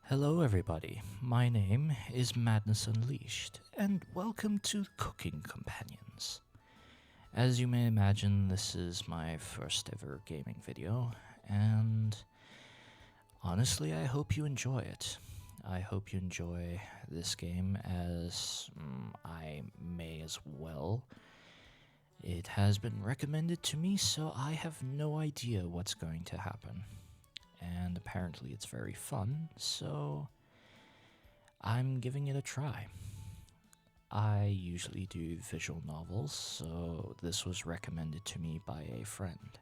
Hello, everybody. My name is Madness Unleashed, and welcome to Cooking Companions. As you may imagine, this is my first ever gaming video, and honestly, I hope you enjoy it. I hope you enjoy this game as I may as well. It has been recommended to me, so I have no idea what's going to happen. And apparently, it's very fun, so I'm giving it a try. I usually do visual novels, so this was recommended to me by a friend.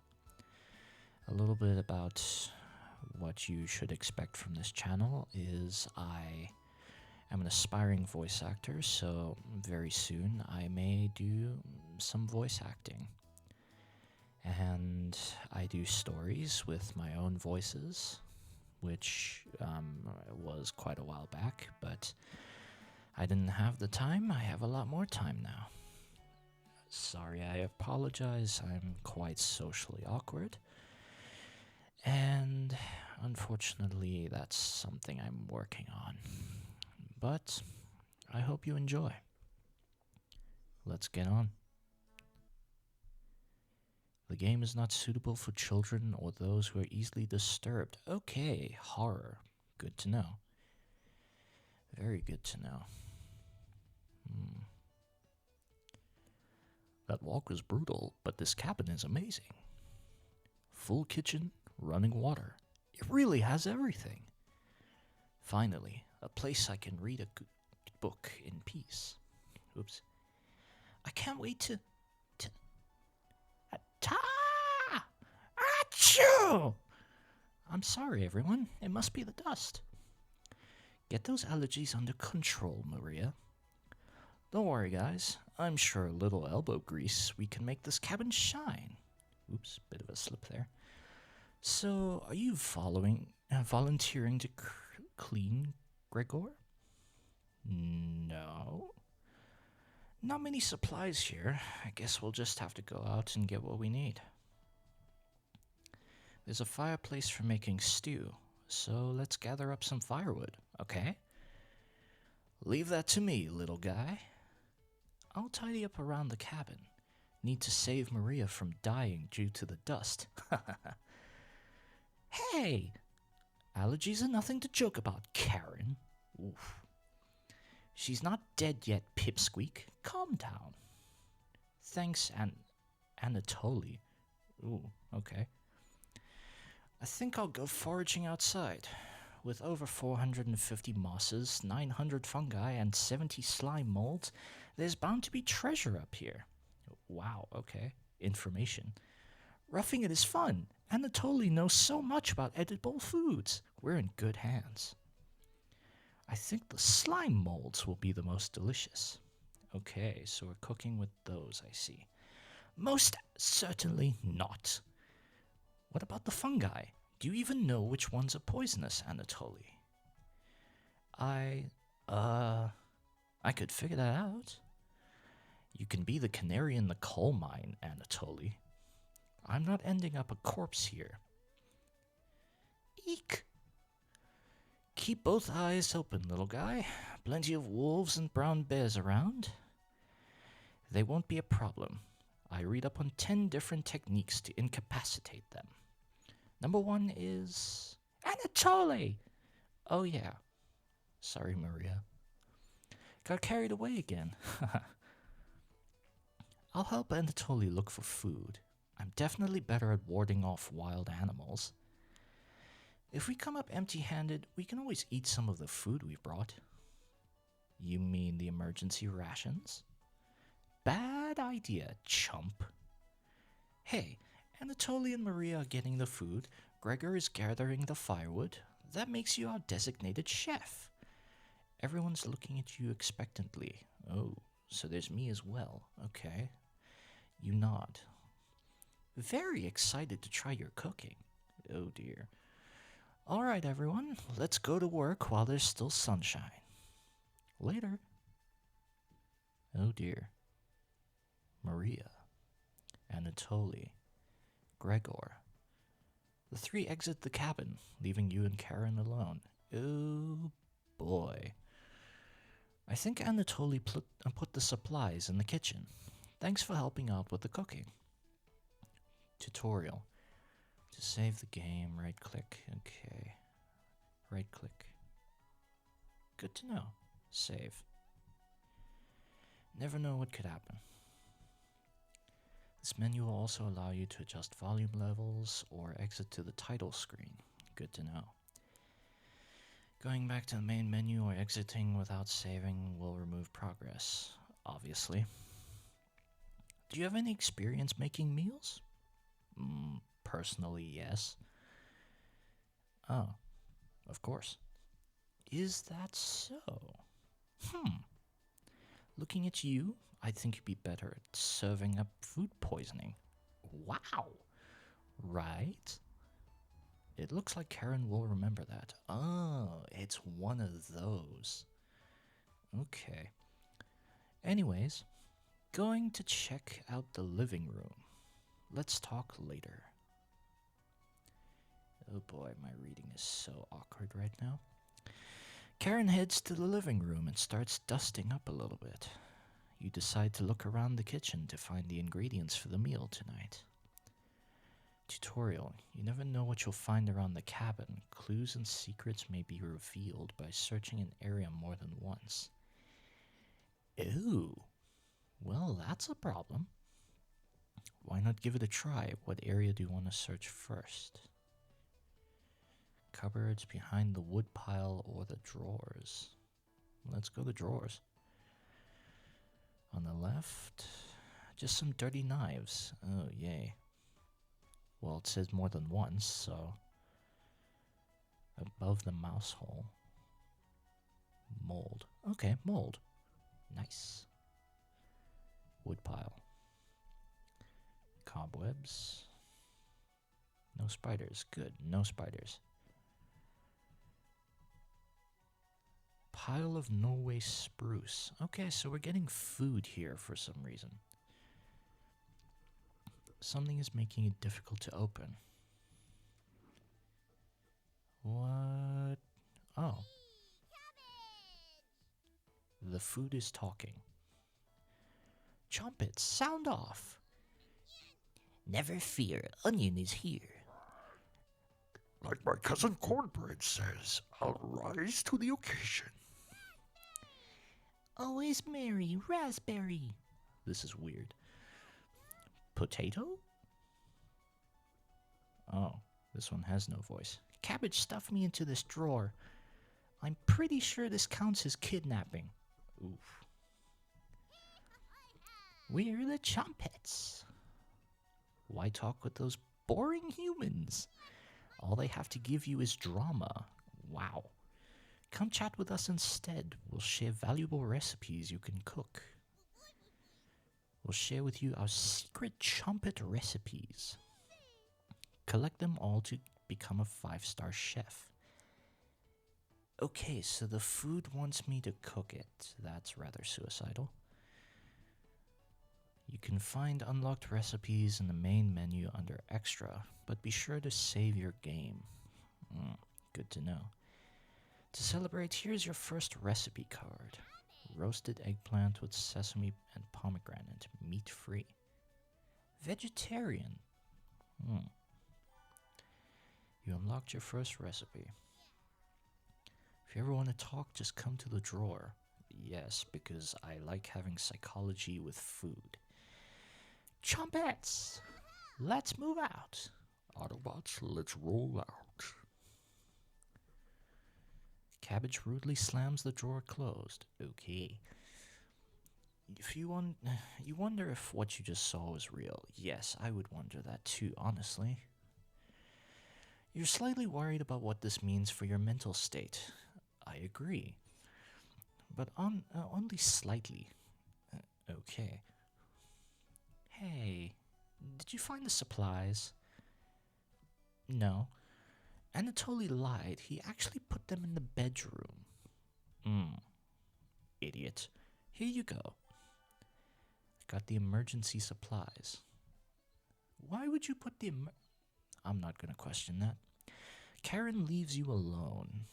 A little bit about what you should expect from this channel is I am an aspiring voice actor, so very soon I may do some voice acting. And I do stories with my own voices, which was quite a while back, but I didn't have the time. I have a lot more time now. Sorry, I apologize. I'm quite socially awkward. And unfortunately, that's something I'm working on. But I hope you enjoy. Let's get on. The game is not suitable for children or those who are easily disturbed. Okay, horror. Good to know. Very good to know. That walk was brutal, but this cabin is amazing. Full kitchen, running water. It really has everything. Finally, a place I can read a good book in peace. Oops. I can't wait to... Ta! Achoo! I'm sorry, everyone. It must be the dust. Get those allergies under control, Maria. Don't worry, guys. I'm sure a little elbow grease, we can make this cabin shine. Oops, bit of a slip there. So, are you volunteering to clean, Gregor? No. Not many supplies here. I guess we'll just have to go out and get what we need. There's a fireplace for making stew, so let's gather up some firewood, okay? Leave that to me, little guy. I'll tidy up around the cabin. Need to save Maria from dying due to the dust. Hey! Allergies are nothing to joke about, Karen. Oof. She's not dead yet, Pipsqueak. Calm down. Thanks, Anatoly. Ooh, okay. I think I'll go foraging outside. With over 450 mosses, 900 fungi, and 70 slime molds, there's bound to be treasure up here. Wow, okay. Information. Roughing it is fun. Anatoly knows so much about edible foods. We're in good hands. I think the slime molds will be the most delicious. Okay, so we're cooking with those, I see. Most certainly not. What about the fungi? Do you even know which ones are poisonous, Anatoly? I could figure that out. You can be the canary in the coal mine, Anatoly. I'm not ending up a corpse here. Eek! Keep both eyes open, little guy. Plenty of wolves and brown bears around. They won't be a problem. I read up on 10 different techniques to incapacitate them. Number 1 is... Anatoly! Oh yeah. Sorry, Maria. Got carried away again. I'll help Anatoly look for food. I'm definitely better at warding off wild animals. If we come up empty-handed, we can always eat some of the food we've brought. You mean the emergency rations? Bad idea, chump. Hey, Anatoly and Maria are getting the food. Gregor is gathering the firewood. That makes you our designated chef. Everyone's looking at you expectantly. Oh, so there's me as well. Okay. You nod. Very excited to try your cooking. Oh dear. All right, everyone, let's go to work while there's still sunshine. Later. Oh dear. Maria, Anatoly, Gregor. The three exit the cabin, leaving you and Karen alone. Oh think Anatoly put the supplies in the kitchen. Thanks for helping out with the cooking. Tutorial. To save the game, right click. Okay. Right click. Good to know. Save. Never know what could happen. This menu will also allow you to adjust volume levels or exit to the title screen. Good to know. Going back to the main menu or exiting without saving will remove progress, obviously. Do you have any experience making meals? Personally, yes. Oh, of course. Is that so? Looking at you, I think you'd be better at serving up food poisoning. Wow! Right? It looks like Karen will remember that. Oh, it's one of those. Okay. Anyways, going to check out the living room. Let's talk later. Oh boy, my reading is so awkward right now. Karen heads to the living room and starts dusting up a little bit. You decide to look around the kitchen to find the ingredients for the meal tonight. Tutorial. You never know what you'll find around the cabin. Clues and secrets may be revealed by searching an area more than once. Ooh. Well, that's a problem. Why not give it a try? What area do you want to search first? Cupboards, behind the wood pile, or the drawers? Let's go the drawers. On the left, just some dirty knives. Oh, yay. Well, it says more than once, so... Above the mouse hole. Mold. Okay, mold. Nice. Woodpile. Cobwebs. No spiders. Good, no spiders. Pile of Norway spruce. Okay, so we're getting food here for some reason. Something is making it difficult to open. What? Oh. The food is talking. Chomp it, sound off. Never fear, Onion is here. Like my cousin Cornbread says, I'll rise to the occasion. Always merry, raspberry. This is weird. Potato? Oh, this one has no voice. Cabbage stuffed me into this drawer. I'm pretty sure this counts as kidnapping. Oof. We're the Chompets. Why talk with those boring humans? All they have to give you is drama. Wow. Come chat with us instead. We'll share valuable recipes you can cook. We'll share with you our secret Chompet recipes. Collect them all to become a 5-star chef. Okay, so the food wants me to cook it. That's rather suicidal. You can find unlocked recipes in the main menu under Extra, but be sure to save your game. Good to know. To celebrate, here's your first recipe card. Roasted eggplant with sesame and pomegranate, meat-free. Vegetarian. You unlocked your first recipe. If you ever want to talk, just come to the drawer. Yes, because I like having psychology with food. Chompettes! Let's move out. Autobots, let's roll out. Cabbage rudely slams the drawer closed. Okay. If you wonder if what you just saw was real. Yes, I would wonder that too, honestly. You're slightly worried about what this means for your mental state. I agree. But only slightly. Okay. Hey, did you find the supplies? No. Anatoly lied. He actually put them in the bedroom. Idiot. Here you go. I got the emergency supplies. Why would you put I'm not going to question that. Karen leaves you alone.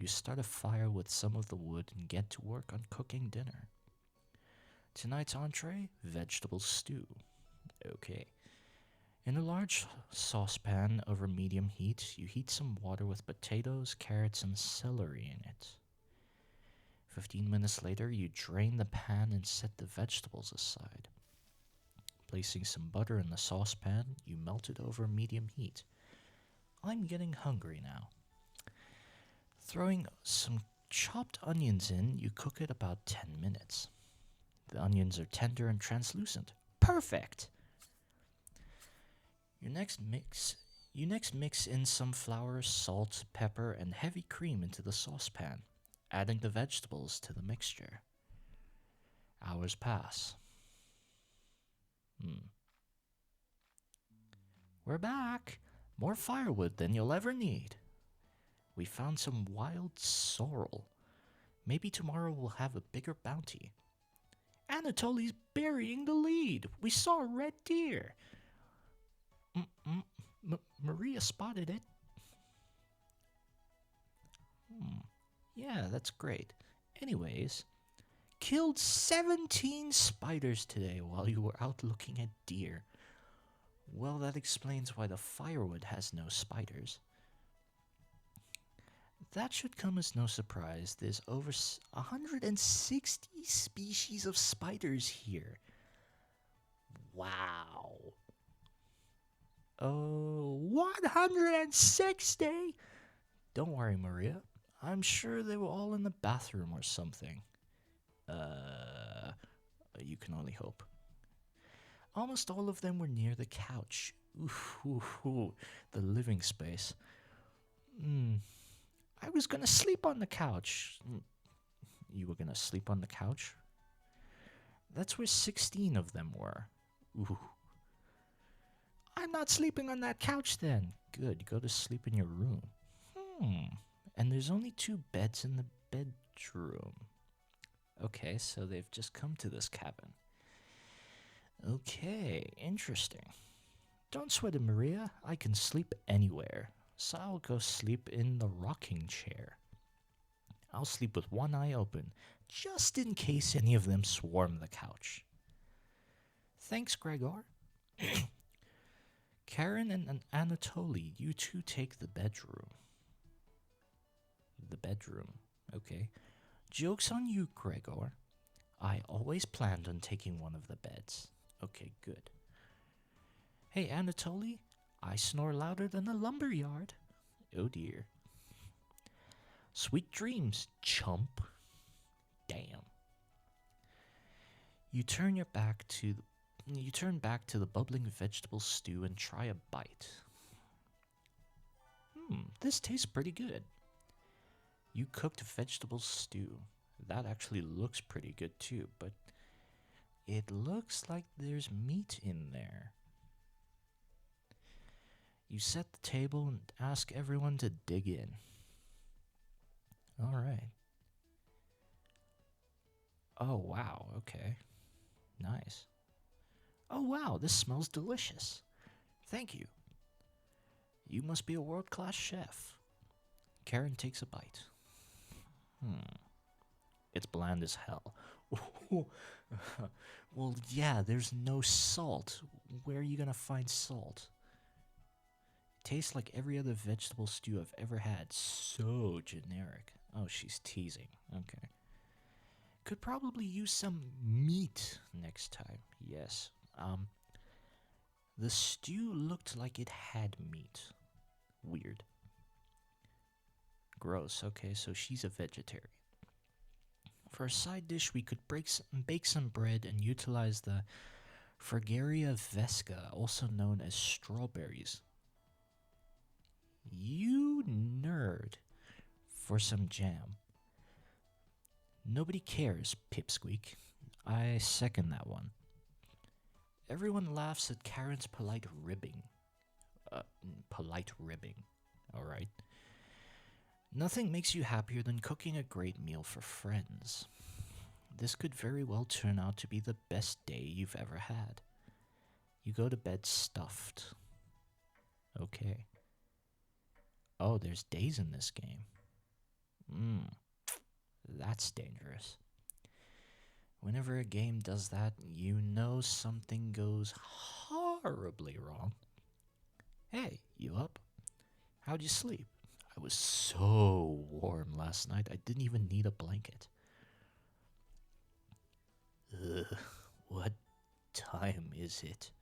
You start a fire with some of the wood and get to work on cooking dinner. Tonight's entree, vegetable stew. Okay. In a large saucepan over medium heat, you heat some water with potatoes, carrots, and celery in it. 15 minutes later, you drain the pan and set the vegetables aside. Placing some butter in the saucepan, you melt it over medium heat. I'm getting hungry now. Throwing some chopped onions in, you cook it about 10 minutes. The onions are tender and translucent. Perfect! You next mix in some flour, salt, pepper, and heavy cream into the saucepan, adding the vegetables to the mixture. Hours pass. We're back. More firewood than you'll ever need. We found some wild sorrel. Maybe tomorrow we'll have a bigger bounty. Anatoly's burying the lead. We saw a red deer. Maria spotted it. Yeah, that's great. Anyways, killed 17 spiders today while you were out looking at deer. Well, that explains why the firewood has no spiders. That should come as no surprise. There's over 160 species of spiders here. Wow. Oh, 160? Don't worry, Maria. I'm sure they were all in the bathroom or something. You can only hope. Almost all of them were near the couch. Ooh, the living space. I was gonna sleep on the couch. You were gonna sleep on the couch? That's where 16 of them were. Ooh. I'm not sleeping on that couch then. Good, go to sleep in your room. And there's only 2 beds in the bedroom. Okay, so they've just come to this cabin. Okay, interesting. Don't sweat it, Maria. I can sleep anywhere. So I'll go sleep in the rocking chair. I'll sleep with one eye open, just in case any of them swarm the couch. Thanks, Gregor. Karen and Anatoly, you two take the bedroom. The bedroom, okay. Joke's on you, Gregor. I always planned on taking one of the beds. Okay, good. Hey, Anatoly, I snore louder than a lumberyard. Oh dear. Sweet dreams, chump. Damn. You turn back to the bubbling vegetable stew and try a bite. This tastes pretty good. You cooked vegetable stew. That actually looks pretty good too, but it looks like there's meat in there. You set the table and ask everyone to dig in. All right. Oh, wow. Okay. Nice. Oh, wow. This smells delicious. Thank you. You must be a world-class chef. Karen takes a bite. It's bland as hell. Well, yeah, there's no salt. Where are you going to find salt? Tastes like every other vegetable stew I've ever had. So generic. Oh, she's teasing. Okay. Could probably use some meat next time. Yes. The stew looked like it had meat. Weird. Gross. Okay, so she's a vegetarian. For a side dish, we could bake some bread and utilize the Fragaria vesca, also known as strawberries. You nerd. For some jam. Nobody cares, Pipsqueak. I second that one. Everyone laughs at Karen's polite ribbing. Alright. Nothing makes you happier than cooking a great meal for friends. This could very well turn out to be the best day you've ever had. You go to bed stuffed. Okay. Oh, there's days in this game. That's dangerous. Whenever a game does that, you know something goes horribly wrong. Hey, you up? How'd you sleep? I was so warm last night, I didn't even need a blanket. Ugh, what time is it?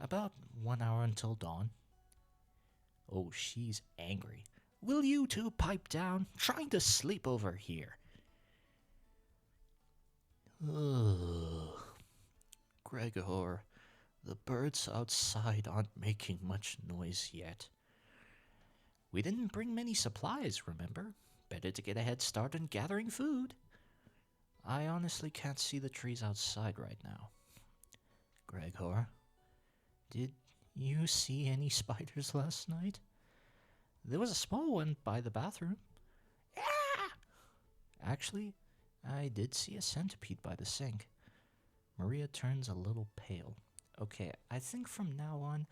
About 1 hour until dawn. Oh, she's angry. Will you two pipe down? Trying to sleep over here. Ugh. Gregor, the birds outside aren't making much noise yet. We didn't bring many supplies, remember? Better to get a head start on gathering food. I honestly can't see the trees outside right now. Gregor, did you see any spiders last night? There was a small one by the bathroom. Ah! Actually, I did see a centipede by the sink. Maria turns a little pale. Okay, I think from now on,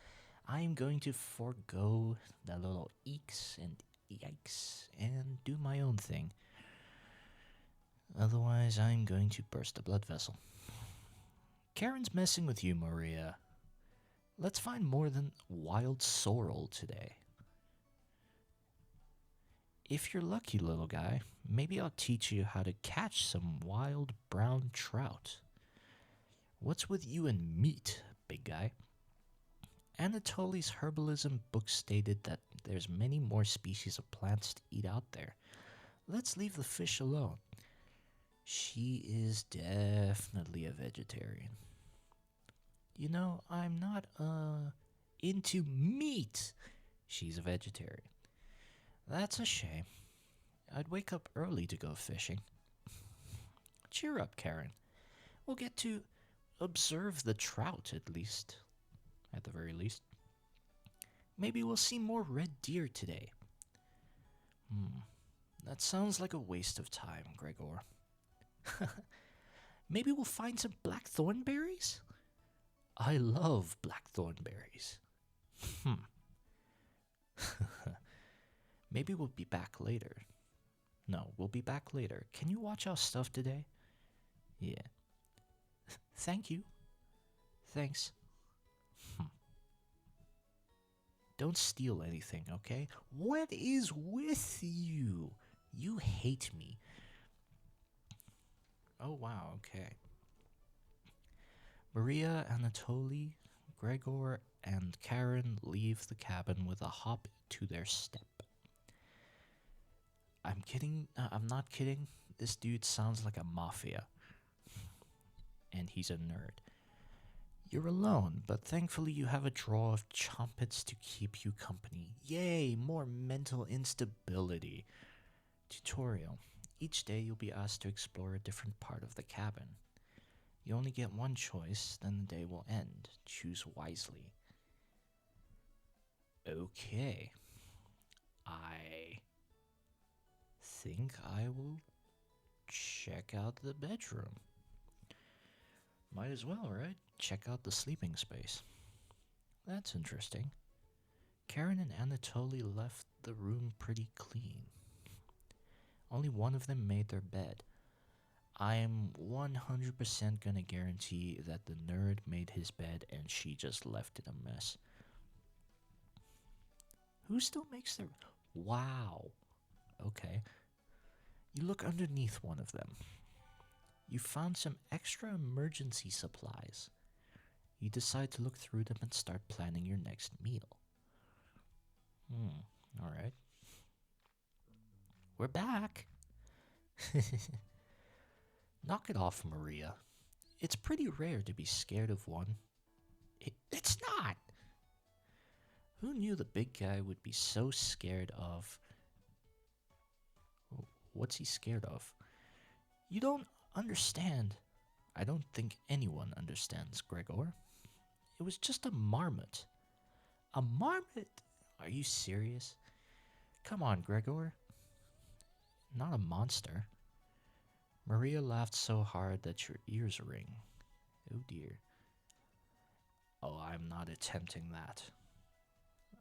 I'm going to forego the little eeks and yikes and do my own thing. Otherwise, I'm going to burst a blood vessel. Karen's messing with you, Maria. Let's find more than wild sorrel today. If you're lucky, little guy, maybe I'll teach you how to catch some wild brown trout. What's with you and meat, big guy? Anatoly's herbalism book stated that there's many more species of plants to eat out there. Let's leave the fish alone. She is definitely a vegetarian. You know, I'm not, into meat. She's a vegetarian. That's a shame. I'd wake up early to go fishing. Cheer up, Karen. We'll get to observe the trout at least. At the very least. Maybe we'll see more red deer today. That sounds like a waste of time, Gregor. Maybe we'll find some blackthorn berries? I love blackthorn berries. Maybe we'll be back later. No, we'll be back later. Can you watch our stuff today? Yeah. Thank you. Thanks. Don't steal anything, okay? What is with you? You hate me. Oh, wow, okay. Maria, Anatoly, Gregor, and Karen leave the cabin with a hop to their step. I'm kidding. I'm not kidding. This dude sounds like a mafia. And he's a nerd. You're alone, but thankfully you have a drawer of chompets to keep you company. Yay, more mental instability. Tutorial. Each day you'll be asked to explore a different part of the cabin. You only get one choice, then the day will end. Choose wisely. Okay. I think I will check out the bedroom. Might as well, right? Check out the sleeping space. That's interesting. Karen and Anatoly left the room pretty clean. Only one of them made their bed. I'm 100% gonna guarantee that the nerd made his bed and she just left it a mess. Who still makes their... Wow. Okay. You look underneath one of them. You found some extra emergency supplies. You decide to look through them and start planning your next meal. Alright. We're back. Knock it off, Maria. It's pretty rare to be scared of one. It's not! Who knew the big guy would be so scared of... What's he scared of? You don't understand. I don't think anyone understands, Gregor. It was just a marmot. A marmot? Are you serious? Come on, Gregor. Not a monster. Maria laughed so hard that your ears ring. Oh dear. Oh, I'm not attempting that.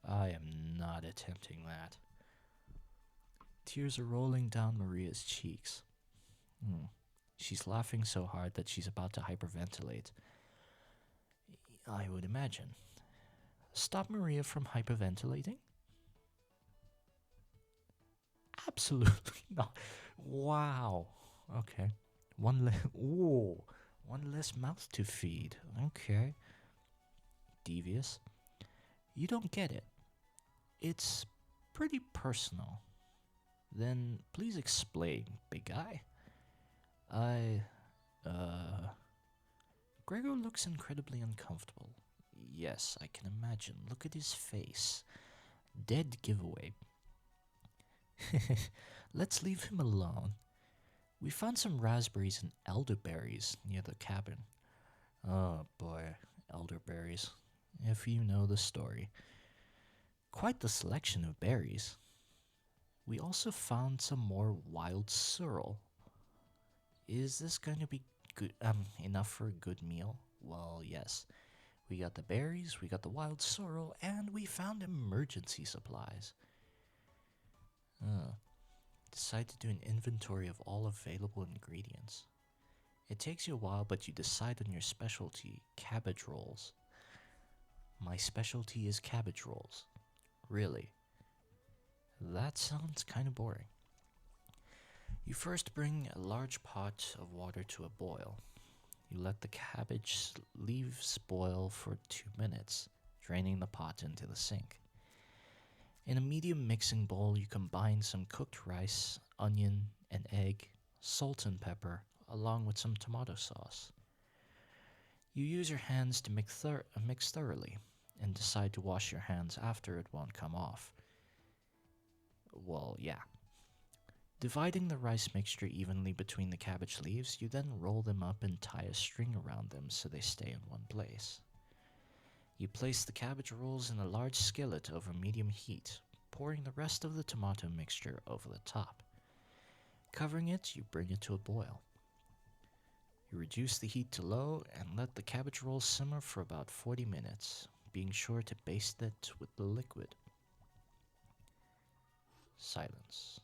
I am not attempting that. Tears are rolling down Maria's cheeks. She's laughing so hard that she's about to hyperventilate. I would imagine. Stop Maria from hyperventilating? Absolutely not. Wow. Okay. One less mouth to feed. Okay. Devious. You don't get it. It's pretty personal. Then please explain, big guy. Gregor looks incredibly uncomfortable. Yes, I can imagine. Look at his face. Dead giveaway. Let's leave him alone. We found some raspberries and elderberries near the cabin. Oh boy, elderberries. If you know the story. Quite the selection of berries. We also found some more wild sorrel. Is this going to be good? Enough for a good meal? Well, yes. We got the berries, we got the wild sorrel, and we found emergency supplies. Decide to do an inventory of all available ingredients. It takes you a while, but you decide on your specialty, cabbage rolls. My specialty is cabbage rolls. Really? That sounds kind of boring. You first bring a large pot of water to a boil. You let the cabbage leaves boil for 2 minutes, draining the pot into the sink. In a medium mixing bowl, you combine some cooked rice, onion, and egg, salt and pepper, along with some tomato sauce. You use your hands to mix thoroughly, and decide to wash your hands after it won't come off. Well, yeah. Dividing the rice mixture evenly between the cabbage leaves, you then roll them up and tie a string around them so they stay in one place. You place the cabbage rolls in a large skillet over medium heat, pouring the rest of the tomato mixture over the top. Covering it, you bring it to a boil. You reduce the heat to low and let the cabbage rolls simmer for about 40 minutes, being sure to baste it with the liquid. Silence.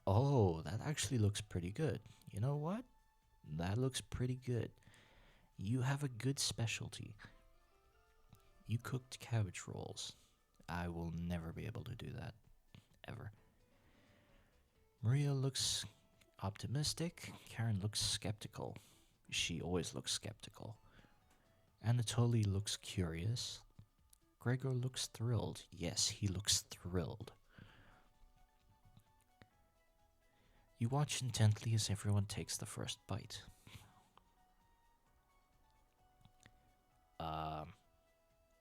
Oh, that actually looks pretty good. You know what? That looks pretty good. You have a good specialty. You cooked cabbage rolls. I will never be able to do that. Ever. Maria looks optimistic. Karen looks skeptical. She always looks skeptical. Anatoly looks curious. Gregor looks thrilled. Yes, he looks thrilled. You watch intently as everyone takes the first bite.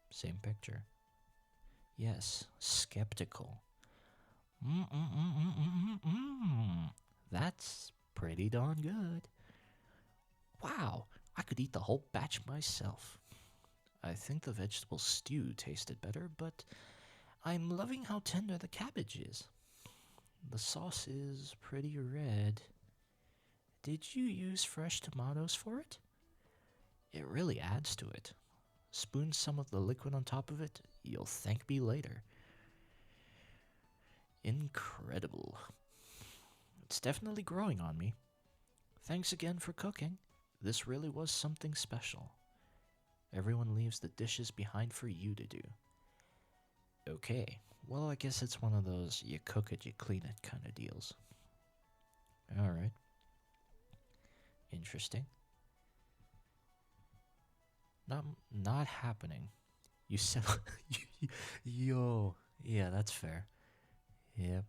Same picture. Yes, skeptical. That's pretty darn good. Wow, I could eat the whole batch myself. I think the vegetable stew tasted better, but I'm loving how tender the cabbage is. The sauce is pretty red. Did you use fresh tomatoes for it? It really adds to it. Spoon some of the liquid on top of it, you'll thank me later. Incredible. It's definitely growing on me. Thanks again for cooking. This really was something special. Everyone leaves the dishes behind for you to do. Okay, well, I guess it's one of those you cook it, you clean it kind of deals. Alright. Interesting. Not happening. You said, yo, yeah, that's fair. Yep.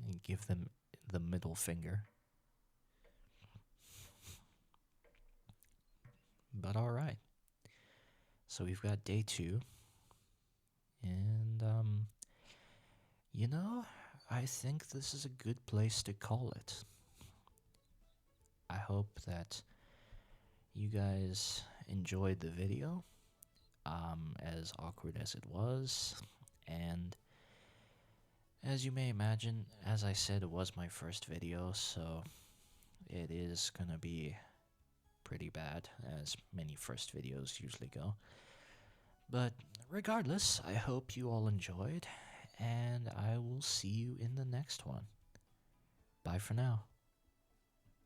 You give them the middle finger. But alright. So we've got day 2. And, I think this is a good place to call it. I hope that you guys enjoyed the video, as awkward as it was. And as you may imagine, as I said, it was my first video, so it is gonna be pretty bad, as many first videos usually go. But regardless, I hope you all enjoyed, and I will see you in the next one. Bye for now.